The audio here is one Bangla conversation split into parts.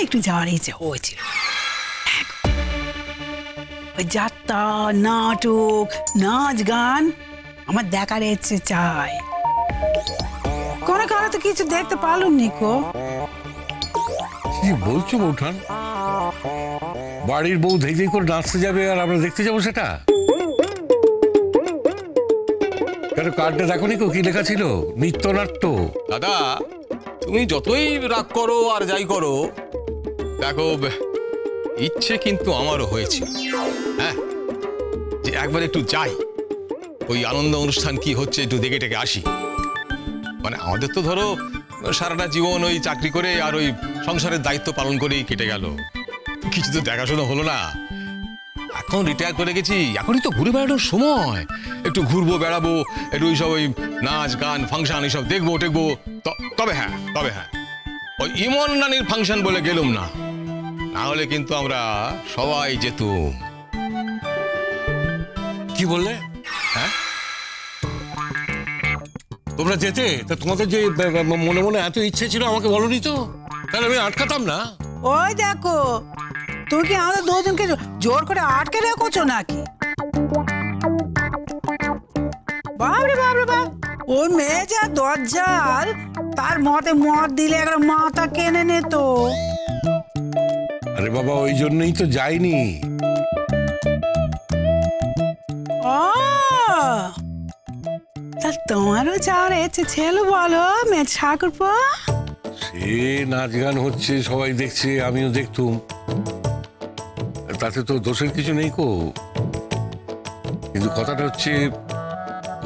একটু যাওয়ার ইচ্ছে হয়েছিল। ওই যাত্রা, নাটক, নাচ গান আমার দেখার ইচ্ছে চাই। কোনো কারণে তো কিছু দেখতে পারলুম নিকো। কি বলছো বৌঠান? বাড়ির বউ ধেই ধেই করে নাচতে যাবে আর আমরা দেখতে যাবো সেটা? কেন কার্ডটা দেখো নিকো, কি লেখা ছিল? নৃত্যনাট্য। দাদা তুমি যতই রাগ করো আর যাই করো, দেখো ইচ্ছে কিন্তু আমারও হয়েছে, হ্যাঁ, যে একবার একটু যাই, ওই আনন্দ অনুষ্ঠান কি হচ্ছে একটু দেখে টেকে আসি। মানে আমাদের তো ধরো সারাটা জীবন ওই চাকরি করে আর ওই সংসারের দায়িত্ব পালন করেই কেটে গেল, কিছু তো দেখাশোনা হলো না। এখন রিটায়ার করে গেছি, এখনই তো ঘুরে বেড়ানোর সময়, একটু ঘুরবো বেড়াবো, একটু ওইসব ওই নাচ গান ফাংশন এইসব দেখবো টেকবো। তবে হ্যাঁ ওই ইমন নানির ফাংশন বলে গেলুম না, না হলে কিন্তু আমরা সবাই যেতুম। কি বললে? হ্যাঁ তোমরা যেতে? তা তোমাদের যে মনে মনে এত ইচ্ছে ছিল আমাকে বলনি তো, তাহলে আমি আটকাতাম না। ওই দেখো, তুমি কি আমাদের দুজনকে জোর করে আটকে রেখেছো নাকি? বাবরে বাবরে বাব, ওই মেয়ে যা দরজাল, তার মতে মত দিলে একটা মাথা কেনে নিত। আরে বাবা, ওই জন্যই তো যাইনি। তা তোমারও যাওয়ার ইচ্ছে ছিল বলো মেয়ে ঠাকুরপো? সে নাচ গান হচ্ছে, সবাই দেখছে, আমিও দেখতুম, তাতে তো দোষের কিছু নেই কো। কিন্তু কথাটা হচ্ছে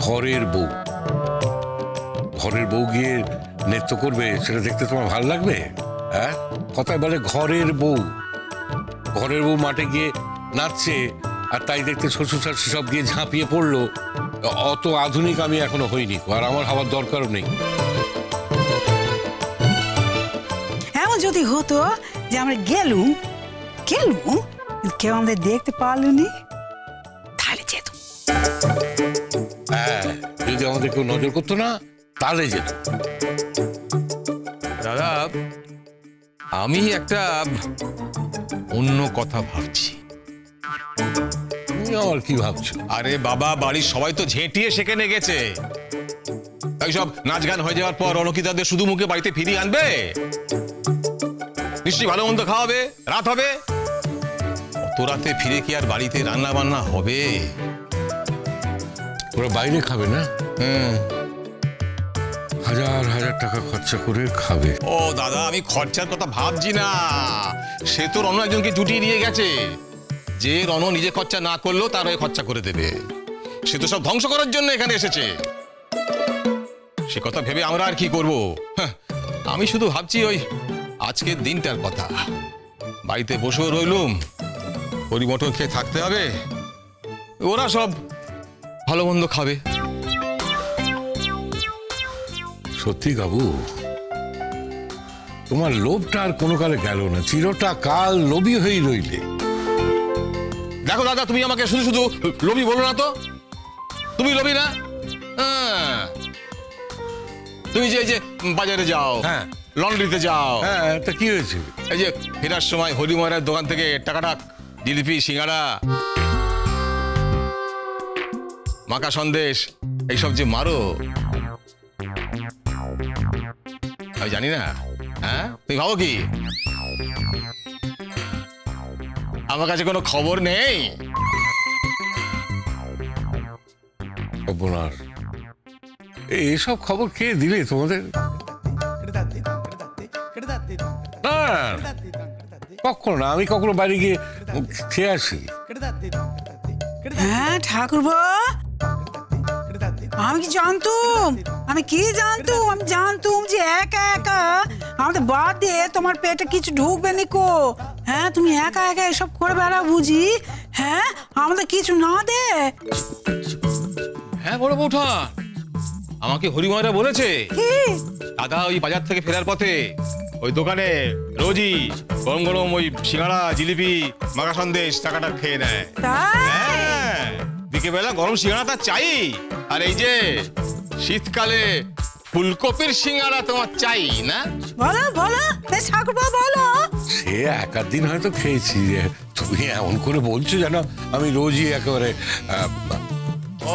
ঘরের বউ গিয়ে নৃত্য করবে, সেটা দেখতে তোমার ভালো লাগবে? হ্যাঁ, কথায় বলে ঘরের বউ মাঠে গিয়ে নাচছে, আর তাই দেখতে শ্বশুর শাশুড়ি সব গিয়ে ঝাঁপিয়ে পড়লো। অত আধুনিক আমি এখনো হইনি, আর আমার হওয়ার দরকারও নেই। এমন যদি হতো যে আমরা গেলুম কেউ আমাদের দেখতে পারলুনি, তাহলে যেত। হ্যাঁ, যদি আমাদের কেউ নজর করতো না তাহলে যেত। দাদা আমি একটা অন্য কথা ভাবছি। তুমি আবার কি ভাবছো? আরে বাবা, বাড়ির সবাই তো ঝেঁটিয়ে সেখানে গেছে, তাই সব নাচ গান হয়ে যাওয়ার পর রণকিতাদের শুধু মুখে বাড়িতে ফিরিয়ে আনবে, নিশ্চয়ই ভালো মন্দ খাওয়াবে, রাত হবে। অত রাতে ফিরে কি আর বাড়িতে রান্না বান্না হবে? ওরা বাইরে খাবে না? হাজার হাজার টাকা খরচা করে খাবে। ও দাদা, আমি খরচার কথা ভাবছি না, সে তো রণ একজনকে জুটিয়ে নিয়ে গেছে, যে রণ নিজে খরচা না করলেও তার হয়ে খরচা করে দেবে। সে তো সব ধ্বংস করার জন্য এখানে এসেছে, সে কথা ভেবে আমরা আর কি করব? আমি শুধু ভাবছি ওই আজকের দিনটার কথা, বাড়িতে বসেও রইলুম, পরিমটর খেয়ে থাকতে হবে, ওরা সব ভালো মন্দ খাবে। সত্যি বাবু, তোমার লোভটা আর কোনো কালে গেল না, চিরটা কাল লোভী হয়ে রইলে। দেখো দাদা, তুমি আমাকে শুধু শুধু লোভী বলো না তো, তুমি লোভী না? তুমি যে বাজারে যাও, হ্যাঁ, লন্ড্রিতে যাও, হ্যাঁ, তা কি হয়েছে? এই যে ফেরার সময় হরিময়ের দোকান থেকে টাকাটা জিলিপি, সিঙ্গাড়া, মাকা সন্দেশ এইসব যে মারো, আমি জানি না। হ্যাঁ, তুমি ভাবো কি আমার কাছে কোনো খবর নেই? এইসব খবর কে দিলে তোমাদের? কখনো না, আমি কখনো বাড়ি গিয়ে খেয়ে আসি। হ্যাঁ ঠাকুরপো, আমি কি জানতুম যে একা একা আমাদের বাদ দিয়ে তোমার পেটে কিছু ঢুকবে নিকো। হ্যাঁ, তুমি একা একা এসব করে বেড়া বুঝি? হ্যাঁ, আমাদের কিছু না দে। হ্যাঁ বড় বৌঠা, আমাকে হরিময়রা বলেছে দাদা ওই বাজার থেকে ফেরার পথে ওই দোকানে রোজই গরম গরম ওই সিঙ্গাড়া, জিলিপি, মাখা সন্দেশ টাকাটা খেয়ে নেয়। বিকেলবেলা গরম সিঙ্গাড়া তার চাই, আর এই যে শীতকালে ফুলকপির সিঙ্গারা তোমার চাই না? বলো বলো, ঠাকুরপো বলো। সে একাধ দিন হয়তো খেয়েছি, তুমি এমন করে বলছো যেন আমি রোজই একেবারে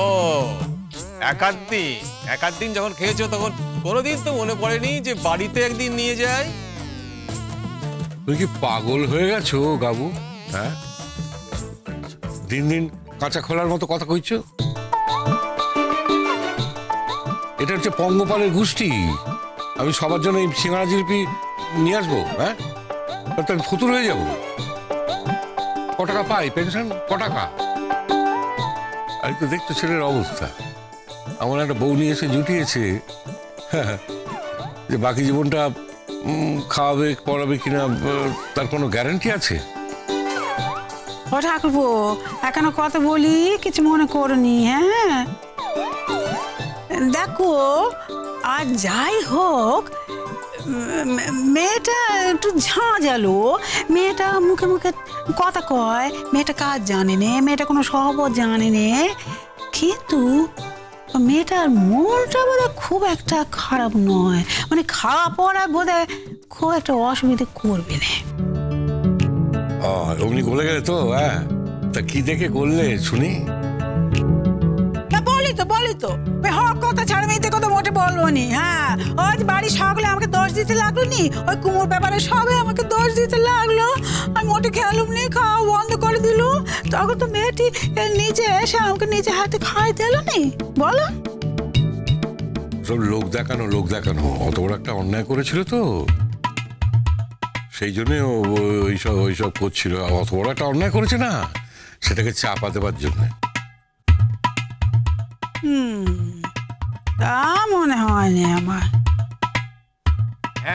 ও একাধ দিন যখন খেয়েছো তখন কোনোদিন তো মনে পড়েনি যে বাড়িতে একদিন নিয়ে যায়? তুমি কি পাগল হয়ে গেছো বাবু? হ্যাঁ, দিন দিন কাঁচা খোলার মতো কথা কইছো। এটা হচ্ছে পঙ্গপালের গোষ্ঠী। আমি সবার জন্য এই সিঙ্গারা জিলিপি নিয়ে আসবো? হ্যাঁ, তো আমি ফতুর হয়ে যাবো। ক টাকা পাই পেনশন? ক টাকা? আর তো দেখতো ছেলের অবস্থা। আমার একটা বউ নিয়ে এসে জুটিয়েছে, যে বাকি জীবনটা খাওয়াবে পড়াবে কিনা তার কোনো গ্যারান্টি আছে? ও ঠাকুরপো, এখনো কথা বলি, কিছু মনে করনি? হ্যাঁ দেখো, আর যাই হোক, মেয়েটা একটু ঝাঁঝালো, মেয়েটা মুখে মুখে কথা কয়, মেয়েটা কাজ জানে নে, মেয়েটা কোনো শহর জানে নে, কিন্তু মেয়েটার মনটা বোধহয় খুব একটা খারাপ নয়, মানে খাওয়া পড়া বোধহয় খুব একটা অসুবিধে করবে না। অমনি গলে গেলে তো? হ্যাঁ, তা কি দেখে করলে শুনি? বলি তো হক কথা ছাড়া মেয়েতে কথা মোটে বলবো নি। হ্যাঁ, ওই বাড়ির সকলে আমাকে দোষ দিতে লাগলো নি, ওই কুমোর ব্যাপারে সবাই আমাকে দোষ দিতে লাগলো, আমি মোটে খেয়ালুম নি, খাওয়া বন্ধ করে দিল। তখন তো মেয়েটি নিজে এসে আমাকে নিজে হাতে খাই দিল নি। বলো, সব লোক দেখানো অত বড় একটা অন্যায় করেছিল তো, সেই জন্য ওইসব করছিল। অত বড় একটা অন্যায় করেছে না, সেটাকে চাপা দেবার জন্য। তা মনে হয়নি আমার।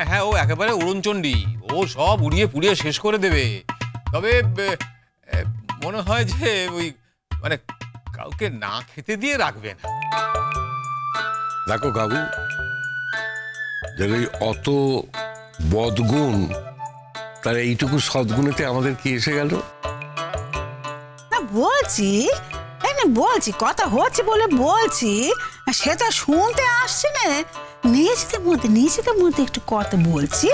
হ্যাঁ, ও একেবারে উড়নচণ্ডী, ও সব উড়িয়ে পুড়িয়ে শেষ করে দেবে। তবে মনে হয় যে ওই মানে কাউকে না খেতে দিয়ে রাখবে না। দেখো বাবু, যাদের অত বদগুণ, তার এইটুকু সদ্গুণেতে আমাদের কি এসে গেল? না বলছি কথা হচ্ছে বলে বলছি, সেটা শুনতে আসছে না, নিজেদের মধ্যে একটু কথা বলছি।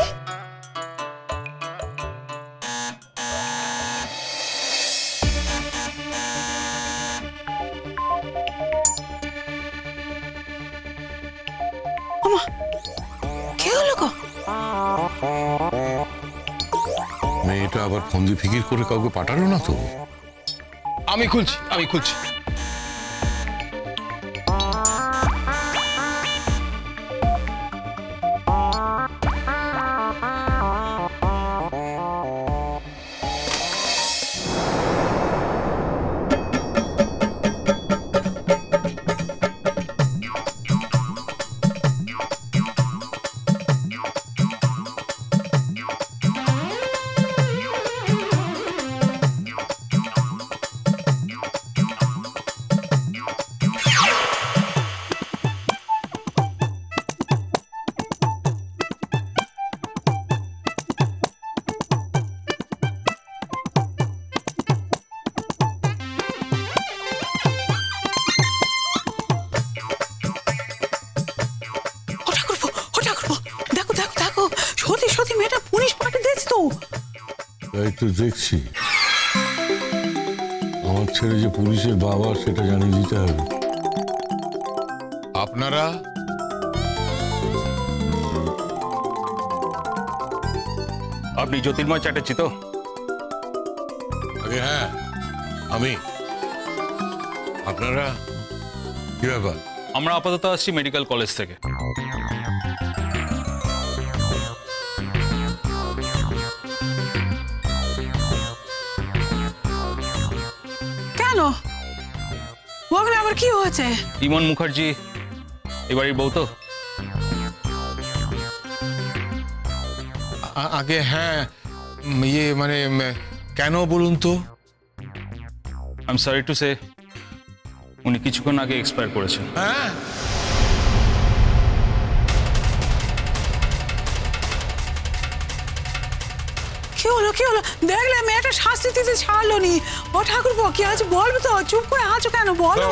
কে হলো গো? মেয়েটা আবার ফন্দি ফিকির করে কাউকে পাঠালো না তো? আমি খুলছি সত্যি মেয়েটা পুলিশ পাঠিয়ে দিয়েছে তো। তাই তো দেখছি, আমার ছেলে যে পুলিশের বাবা সেটা জানিয়ে দিতে হবে। আপনারা আপনি জ্যোতির্ময় চ্যাটার্জি তো? আগে হ্যাঁ, আমি। আপনারা কি ব্যাপার? আমরা আপাতত আসছি মেডিকেল কলেজ থেকে। কেন? ওখানে আবার কি হয়েছে? ইমন মুখার্জি এবারের বউ তো? আগে হ্যাঁ, মানে কেন বলুন তো? I am sorry to say, উনি কিছুক্ষণ আগে এক্সপায়ার করেছেন। হ্যাঁ, কি হলো দেখলে মেয়েটা শাস্তি দিতে ছাড়লো নি। ও ঠাকুরপো, কি আছে বলবে তো? চুপ করে আছো কেন? বলো।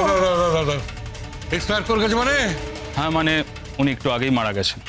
এক্সপায়ার করে গেছে মানে? হ্যাঁ, মানে উনি একটু আগেই মারা গেছেন।